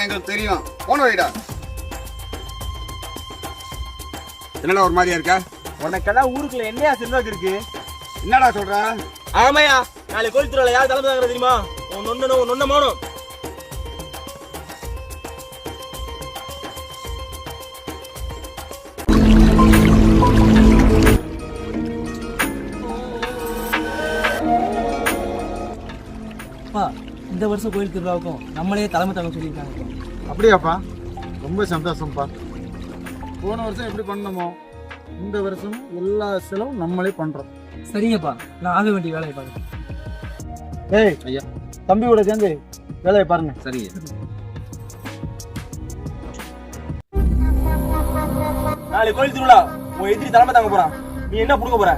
எங்களுக்கு தெரியும். போன வைடா. என்னடா ஒரு மாதிரியா இருக்கா? உனக்கெல்லாம் ஊருக்குள்ள என்னையா செல்வாக்கு இருக்கு? என்னடா சொல்ற? ஆமாயா, நாளைக்கு கோயில் திருவிழா யார் தலைமை தாங்கிறது தெரியுமா? நொன்ன மோனும். இந்த வருஷம் கோயில் திருவிழாவுக்கும் நம்மளே தலைமை தாங்க சொல்லியிருக்காங்க. அப்படியாப்பா? ரொம்ப சந்தோஷம்ப்பா. போன வருஷம் எப்படி பண்ணணுமோ இந்த வருஷம் எல்லா செலவும் நம்மளே பண்றோம். சரிங்கப்பா, நான் ஆக வேண்டிய வேலையை பாருங்க. ஏய் ஐயா, தம்பி கூட சேர்ந்து வேலையை பாருங்க. சரிங்க. நாளைக்கு கோயில் திருவிழா உன் எதிரி தலைமை தாங்க போறான். நீ என்ன புடுங்க போற?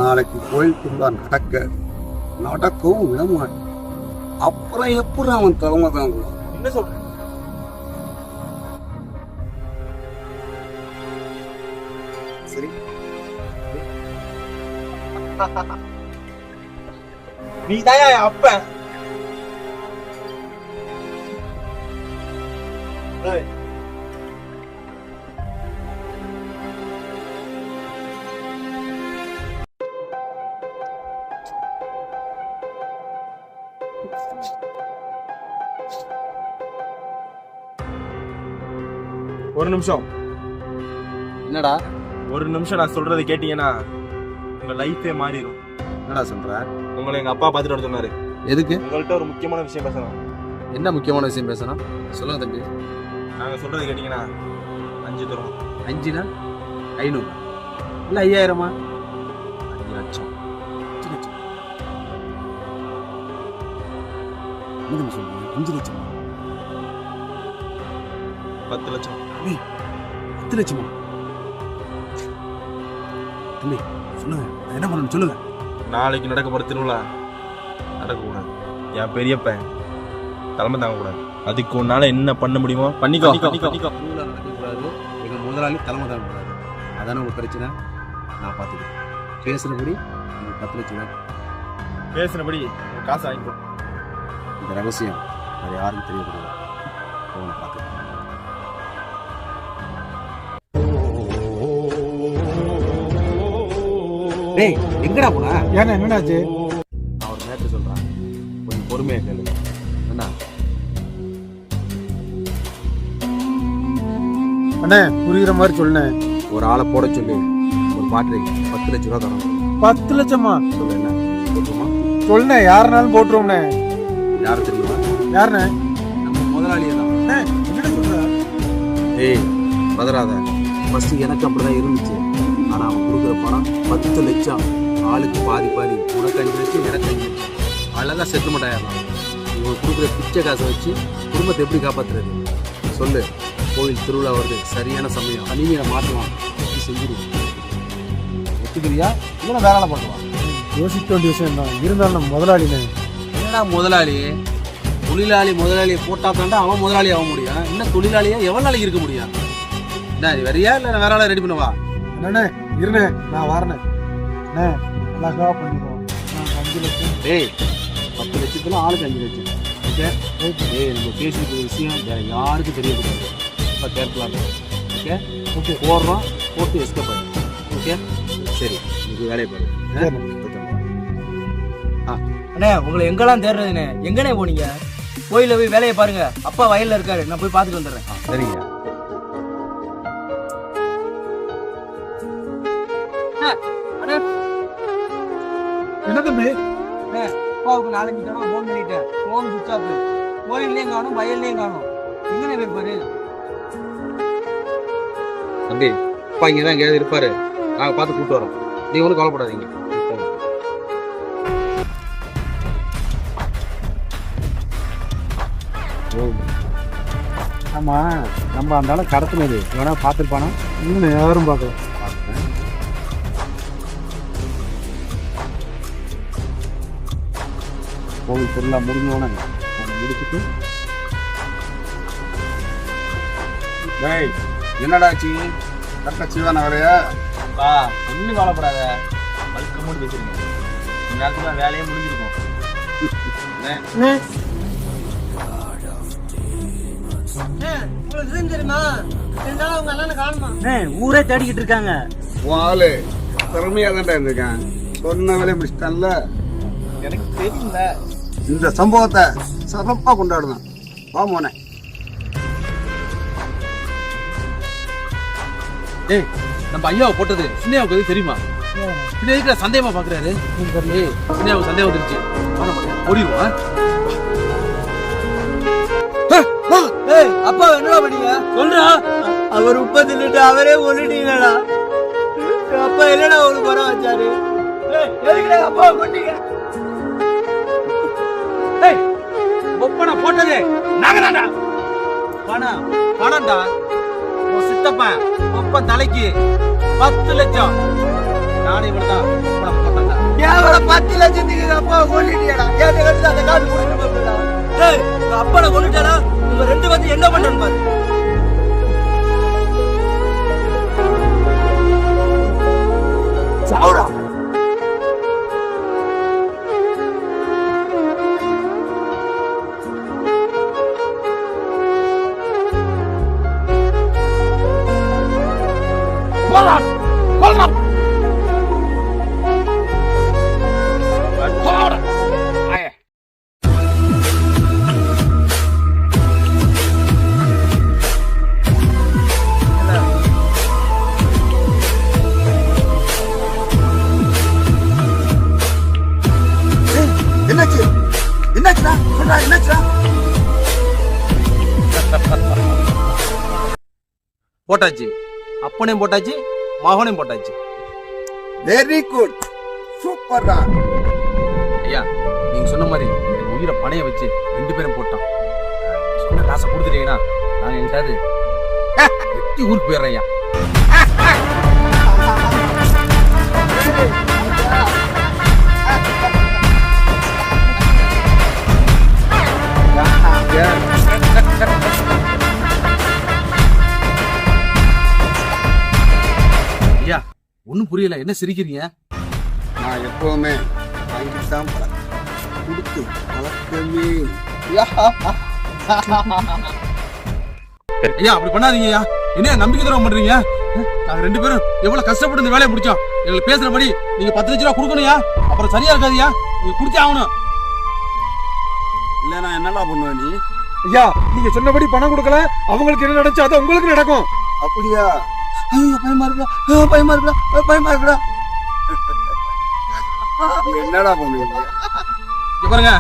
நாளைக்கு கோயில் திருவிழா நடக்கவும் விடமாட்டேன். அப்புறம் எப்படி அவன் தலைமை தாங்குவான்? என்ன சொல்ற? சரி, நீ தாயா அப்ப ஒரு நிமிஷம். என்னடா ஒரு நிமிஷம் நான் சொல்றது கேட்டீங்கன்னா உங்க லைஃபே மாறிடும். என்னடா சொல்ற? உங்களை எங்க அப்பா பார்த்துட்டு வர சொன்னாரு. எதுக்கு? உங்கள்கிட்ட ஒரு முக்கியமான விஷயம் பேசணும். என்ன முக்கியமான விஷயம் பேசணும்? சொல்லுங்க தம்பி. நாங்க சொல்றது கேட்டீங்கன்னா 5 தரும். 5னா 500 இல்ல 5000? 5 லட்சம். 5 லட்சம். என்ன சொல்றீங்க? 5 லட்சம்? 10 லட்சம். 10 லட்சமா? தம்பி சொல்லுங்க, என்ன பண்ணணும் சொல்லுங்க. நாளைக்கு நடக்க போற திருவிழா நடக்கக்கூடாது. என் பெரியப்பன் தலைமை தாங்க கூடாது. அதுக்கு உன்னால என்ன பண்ண முடியுமோ பண்ணிக்கோ. திருவிழா நடக்கக்கூடாது, எங்க முதலாளி தலைமை தாங்க கூடாது. அதான உங்க பிரச்சனை. நான் பார்த்துக்கிறேன். பேசுறபடி எனக்கு 10 லட்சம் தான். பேசுனபடி காசு வாங்கிக்கோ. இந்த ரகசியம் வேற யாருக்கும் தெரியக்கூடாது. பார்த்துக்கிறேன். டேய் எங்கடா போனா? ஏன்னா என்னடாச்சு? நான் ஒரு மேட்ரு சொல்றேன், கொஞ்சம் பொறுமையா கேளு. என்ன அண்ணே, புரியுற மாதிரி சொல்லுனேன். ஒரு ஆளை போட சொல்லி ஒரு பாட்டில் 10 லட்சம் ரூபா தரணும். 10 லட்சமா? சொல்லு, என்ன சொல்லுமா? சொல்லுண்ணே, யாருனாலும் போட்டுருவோம்ண்ணே. யாரு தெரியுமா? யாருண்ணே? நம்ம முதலாளியே தான். என்ன சொல்ற? ஏய் பதறாத. ஃபர்ஸ்ட் எனக்கு அப்படிதான் இருந்துச்சு. ஆனா அவன் கொடுக்குற பணம் 10 லட்சம். ஆளுக்கு பாதி பாதி. உனக்கு 5 லட்சம், எனக்கு 5 லட்சம். அழகா செட்டில்மெண்ட் ஆயிடலாம். இவன் கொடுக்குற பிச்சை காசை வச்சு குடும்பத்தை எப்படி காப்பாத்துறது? சொல்லு. கோயில் திருவிழா வருது, சரியான சமயம். அனிமையை மாற்றலாம். செஞ்சிருவோம். ஒத்துக்கிறியா? இல்லை வேற ஆளை பண்ணுவான். யோசிக்க வேண்டிய விஷயம் தான். இருந்தாலும் நம்ம முதலாளிண்ணே. என்னடா முதலாளி? தொழிலாளி முதலாளியை போட்டா தாண்டா அவன் முதலாளி ஆக முடியும். இன்னும் தொழிலாளியா எவ்வளவு நாளைக்கு இருக்க முடியும்? என்ன வரியா இல்லை வேற ஆளை ரெடி பண்ணுவா? என்னண்ணே இருண்ணே, நான் வரேண்ணே. அண்ணே அழகா பண்ணிடுவோம். நான் 5 லட்சம். டேய் 10 லட்சத்துல ஆளுக்கு 5 லட்சம். ஓகே? டேய் நம்ம பேசிக்கிற விஷயம் வேற யாருக்கும் தெரியக்கூடாது. இப்போ கேட்கலாங்க. ஓகே ஓகே, போடுறோம், போட்டு எஸ்கேப் ஆகிடும். ஓகே சரி, இன்னைக்கு வேலையை பாரு. அண்ணே, உங்களை எங்கெல்லாம் தேடுறதுண்ணே? எங்கண்ணே போனீங்க? கோயில போய் வேலையை பாருங்க. அப்பா வயல்ல இருக்காரு, நான் போய் பார்த்துட்டு வந்துடுறேன். சரிங்க. என்ன தம்பி? அப்பாவுக்கு 4-5 தடவை ஃபோன் பண்ணிட்டேன். ஃபோன் சுவிட்ச் ஆஃப். கோயில்லையும் காணும், வயல்லையும் காணும். எங்கண்ணே போயிருப்பாரு? தம்பி அப்பா இங்கே தான் எங்கேயாவது இருப்பாரு. நாங்கள் பார்த்து கூப்பிட்டு வரோம். நீங்க ஒன்றும் கவலைப்படாதீங்க. ஆமா, நம்ம அந்த ஆளை கடத்தினது வேணா பார்த்துருப்பானா? இன்னும் யாரும் பார்க்கல. கோவில் திருவிழா முடிஞ்சோன்னு முடிச்சுட்டு. டேய் என்னடாச்சு? கரெக்டாக சிவான வரையா? ஒன்றும் கவலைப்படாத. பல்க் அமௌண்ட் வச்சிருக்கேன். இந்த நேரத்துல வேலையே முடிஞ்சிருக்கும். உங்களுக்கு தெரியுமா இருந்தாலும் அவங்க அண்ணனை காணுமா ஊரே தேடிக்கிட்டு இருக்காங்க. ஆளு திறமையா தான் இருந்திருக்கேன். சொன்ன வேலையை முடிச்சிட்டான்ல. எனக்கு தெரியல. இந்த சம்பவத்தை சிறப்பா கொண்டாடுதான். வா மோனே. ஏய் நம்ம ஐயாவை போட்டது சின்னையாவுக்கு எது தெரியுமா? பின்ன இருக்கிற சந்தேகமா பாக்குறாரு. சின்னையாவுக்கு சந்தேகம் வந்துருச்சு. ஓடிடுவா. அப்பா என்னடா பண்ணீங்க? சொல்றா. அவர் உப்ப தின்னுட்டு அவரே கொண்டுட்டீங்களா? அப்பா என்னடா உங்களுக்கு வர வச்சாரு? எதுக்குடா அப்பா கொண்டீங்க? ஒப்பனை போட்டது நாங்க தான்டா. பணம்டா. உன் சித்தப்பன் ஒப்பன் தலைக்கு 10 லட்சம். நானே இவ்வளவுதான் ஒப்பனை போட்டேன்டா. ஏன் 10 லட்சத்துக்கு அப்பா கொண்டுட்டீங்கடா? ஏன் கட்டு அந்த காசு கொடுத்து போறடா? டேய் அப்பனை கொண்டுட்டானா? உங்க 2 பேரும் என்ன பண்றன்னு பாரு. சாவுடா. என்னாச்சு? என்னாச்சுடா? சொல்றா என்னாச்சுடா? போட்டாச்சு. அப்பனையும் போட்டாச்சு, மகனையும் போட்டாச்சு. Very good. சூப்பர்டா. ஐயா நீங்க சொன்ன மாதிரி என் உயிரை பணைய வச்சு 2 பேரும் போட்டோம். சொன்ன காசை கொடுத்துட்டீங்கன்னா நாங்க எங்கிட்டாவது எட்டி ஊருக்கு போயிடுறேன் ஐயா. ஐயா ஒன்னும் புரியல, என்ன சிரிக்கிறீங்க? நான் எப்பவுமே வாங்கித்தான் கொடுத்து பழக்கமே. ஐயா அப்படி பண்ணாதீங்க ஐயா. என்ன நம்பிக்கை துரோகம் பண்றீங்க? நாங்க 2 பேரும் எவ்வளவு கஷ்டப்பட்டு இந்த வேலையை முடிச்சோம். எங்களுக்கு பேசுறபடி நீங்க 10 லட்சம் ரூபா கொடுக்கணும்யா. அப்புறம் சரியா இருக்காதுயா. நீங்க கொடுத்தே ஆகணும். இல்ல நான் என்னடா பண்ணுவேன் நீ? ஐயா நீங்க சொன்னபடி பணம் கொடுக்கல, அவங்களுக்கு என்ன நடந்துச்சு அது உங்களுக்கு நடக்கும். அப்படியா? பயமா இருக்குடா, பயமா இருக்குடா, பயமா இருக்குடா. என்னடா பண்ணுவீங்க? இங்க பாருங்க,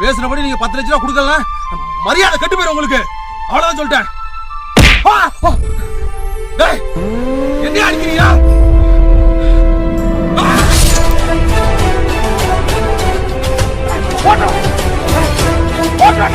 பேசுறபடி நீங்க 10 லட்சம் ரூபா கொடுக்கல மரியாதை கெட்டு போயிடும் உங்களுக்கு. அவ்வளவுதான் சொல்லிட்டேன். டேய் என்ன அடிக்கிறீங்க? போடா போடா.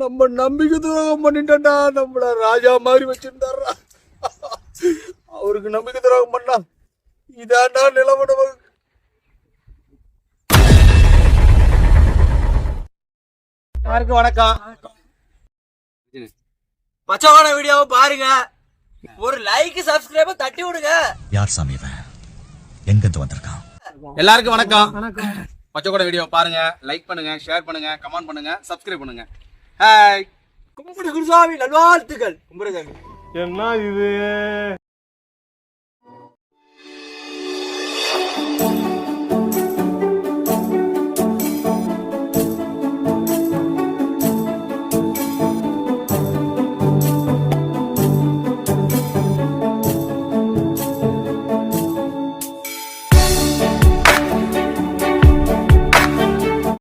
நம்ம நம்பிக்கை துரோகம் பண்ணிட்டா, நம்மள ராஜா மாதிரி வச்சிருந்தாரா. அவருக்கு நம்பிக்கை துரோகம் பண்ணா இதாண்டா நிலவட. யாருக்கு வணக்கம். பச்சைவான வீடியோவை பாருங்க, ஒரு லைக் சப்ஸ்கிரைப் தட்டி விடுங்க. யார் சாமி இவன்? எங்கிருந்து வந்திருக்கான்? எல்லாருக்கும் வணக்கம். பச்சைக்கோட வீடியோ பாருங்க, லைக் பண்ணுங்க, ஷேர் பண்ணுங்க, கமெண்ட் பண்ணுங்க, சப்ஸ்கிரைப் பண்ணுங்க. ஹாய். கும்பிடு குருசாமி நல்வாழ்த்துக்கள். கும்பிடுங்க. என்ன இது?